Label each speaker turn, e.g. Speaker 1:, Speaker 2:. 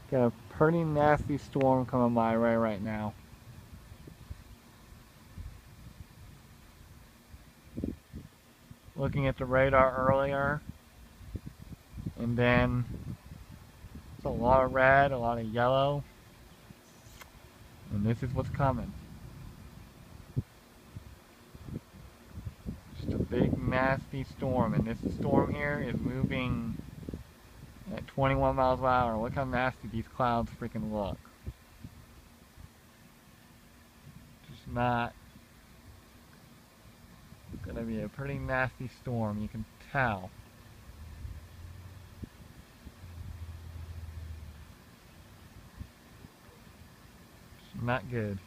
Speaker 1: Got a pretty nasty storm coming my way right now. Looking at the radar earlier, and then it's a lot of red, a lot of yellow, and this is what's coming. Just a big nasty storm, and this storm here is moving at 21 miles per hour. Look how nasty these clouds freaking look. Just not gonna be a pretty nasty storm, you can tell. It's not good.